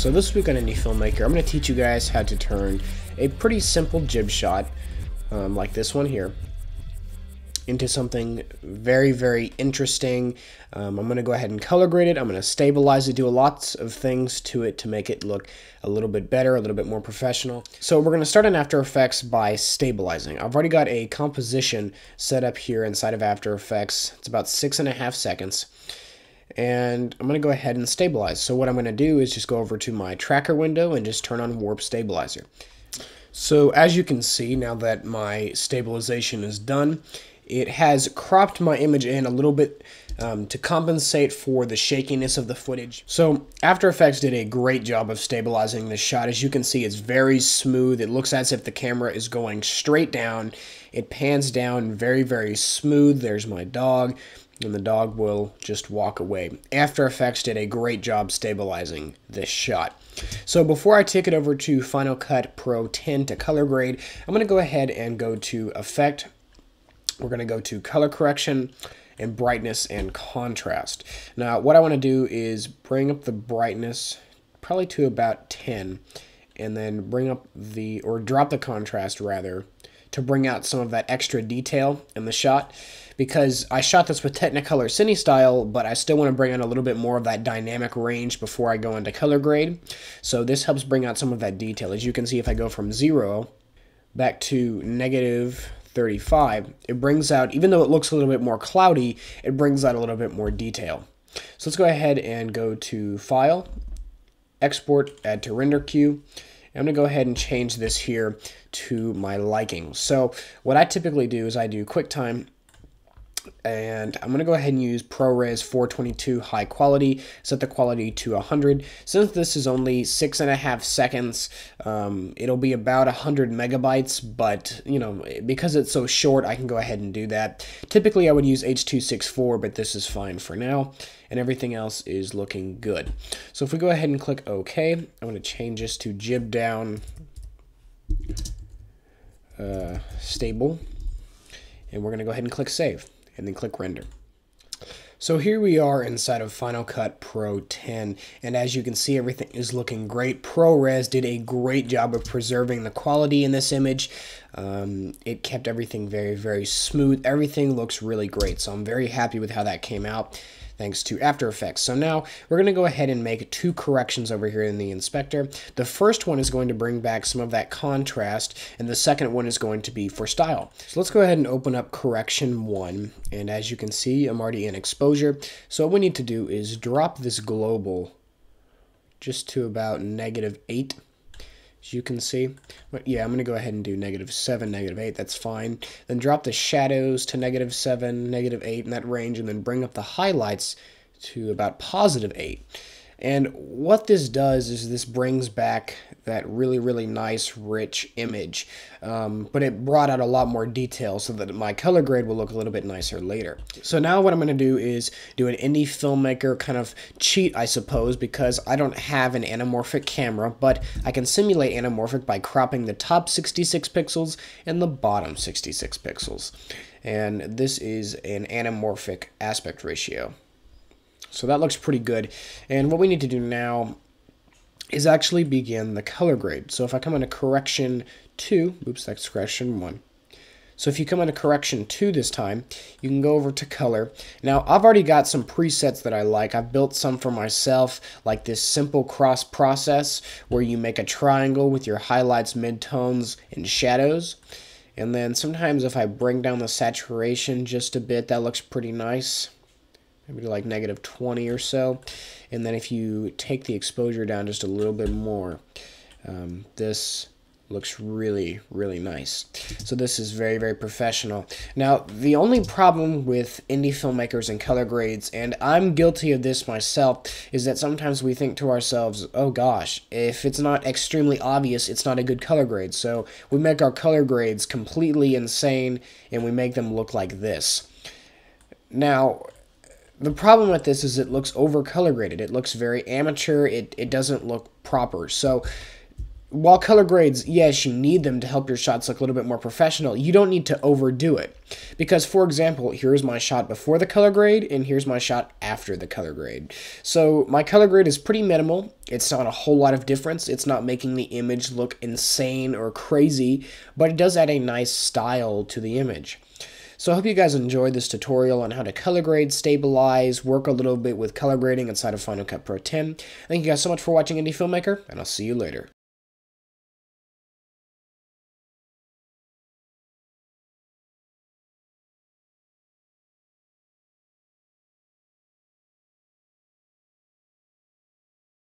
So this week on Indie Filmmaker, I'm going to teach you guys how to turn a pretty simple jib shot, like this one here, into something very, very interesting. I'm going to go ahead and color grade it. I'm going to stabilize it, do lots of things to it to make it look a little bit better, a little bit more professional. So we're going to start in After Effects by stabilizing. I've already got a composition set up here inside of After Effects. It's about 6.5 seconds. And I'm going to go ahead and stabilize. So what I'm going to do is just go over to my tracker window and just turn on Warp Stabilizer. So as you can see, now that my stabilization is done, it has cropped my image in a little bit to compensate for the shakiness of the footage. So After Effects did a great job of stabilizing this shot. As you can see, it's very smooth. It looks as if the camera is going straight down. It pans down very, very smooth. There's my dog, and the dog will just walk away. After Effects did a great job stabilizing this shot. So before I take it over to Final Cut Pro 10 to color grade, I'm going to go ahead and go to Effect. We're going to go to Color Correction and Brightness and Contrast. Now what I want to do is bring up the brightness probably to about 10, and then bring up the, or drop the contrast rather, to bring out some of that extra detail in the shot, because I shot this with Technicolor Cine Style, but I still want to bring out a little bit more of that dynamic range before I go into color grade. So this helps bring out some of that detail. As you can see, if I go from 0 back to -35, it brings out, even though it looks a little bit more cloudy, it brings out a little bit more detail. So let's go ahead and go to File, Export, Add to Render Queue. I'm going to go ahead and change this here to my liking. So what I typically do is I do QuickTime, and I'm going to go ahead and use ProRes 422 high quality, set the quality to 100. Since this is only 6.5 seconds, it'll be about 100 megabytes, but you know, because it's so short, I can go ahead and do that. Typically I would use H.264, but this is fine for now, and everything else is looking good. So if we go ahead and click OK, I'm going to change this to jib down stable, and we're going to go ahead and click Save, and then click Render. So here we are inside of Final Cut Pro 10, and as you can see, everything is looking great. ProRes did a great job of preserving the quality in this image. It kept everything very, very smooth. Everything looks really great, so I'm very happy with how that came out, thanks to After Effects. So now we're going to go ahead and make 2 corrections over here in the inspector. The first one is going to bring back some of that contrast, and the second one is going to be for style. So let's go ahead and open up correction 1, and as you can see, I'm already in exposure. So what we need to do is drop this global just to about -8. As you can see, but yeah, I'm going to go ahead and do -7, -8, that's fine. Then drop the shadows to -7, -8 in that range, and then bring up the highlights to about +8. And what this does is this brings back that really, really nice, rich image, but it brought out a lot more detail so that my color grade will look a little bit nicer later. So now what I'm going to do is do an indie filmmaker kind of cheat, I suppose, because I don't have an anamorphic camera, but I can simulate anamorphic by cropping the top 66 pixels and the bottom 66 pixels. And this is an anamorphic aspect ratio. So that looks pretty good. And what we need to do now is actually begin the color grade. So if I come into correction 2, oops, that's correction 1. So if you come into correction 2 this time, you can go over to color. Now I've already got some presets that I like. I've built some for myself, like this simple cross process where you make a triangle with your highlights, midtones, and shadows. And then sometimes if I bring down the saturation just a bit, that looks pretty nice. Maybe like -20 or so. And then if you take the exposure down just a little bit more, this looks really, really nice. So this is very, very professional. Now, the only problem with indie filmmakers and color grades, and I'm guilty of this myself, is that sometimes we think to ourselves, oh gosh, if it's not extremely obvious, it's not a good color grade. So we make our color grades completely insane, and we make them look like this. Now, the problem with this is it looks over color graded. It looks very amateur. It doesn't look proper. So while color grades, yes, you need them to help your shots look a little bit more professional, you don't need to overdo it. Because, for example, here's my shot before the color grade, and here's my shot after the color grade. So my color grade is pretty minimal. It's not a whole lot of difference. It's not making the image look insane or crazy, but it does add a nice style to the image. So I hope you guys enjoyed this tutorial on how to color grade, stabilize, work a little bit with color grading inside of Final Cut Pro 10. Thank you guys so much for watching Indie Filmmaker, and I'll see you later.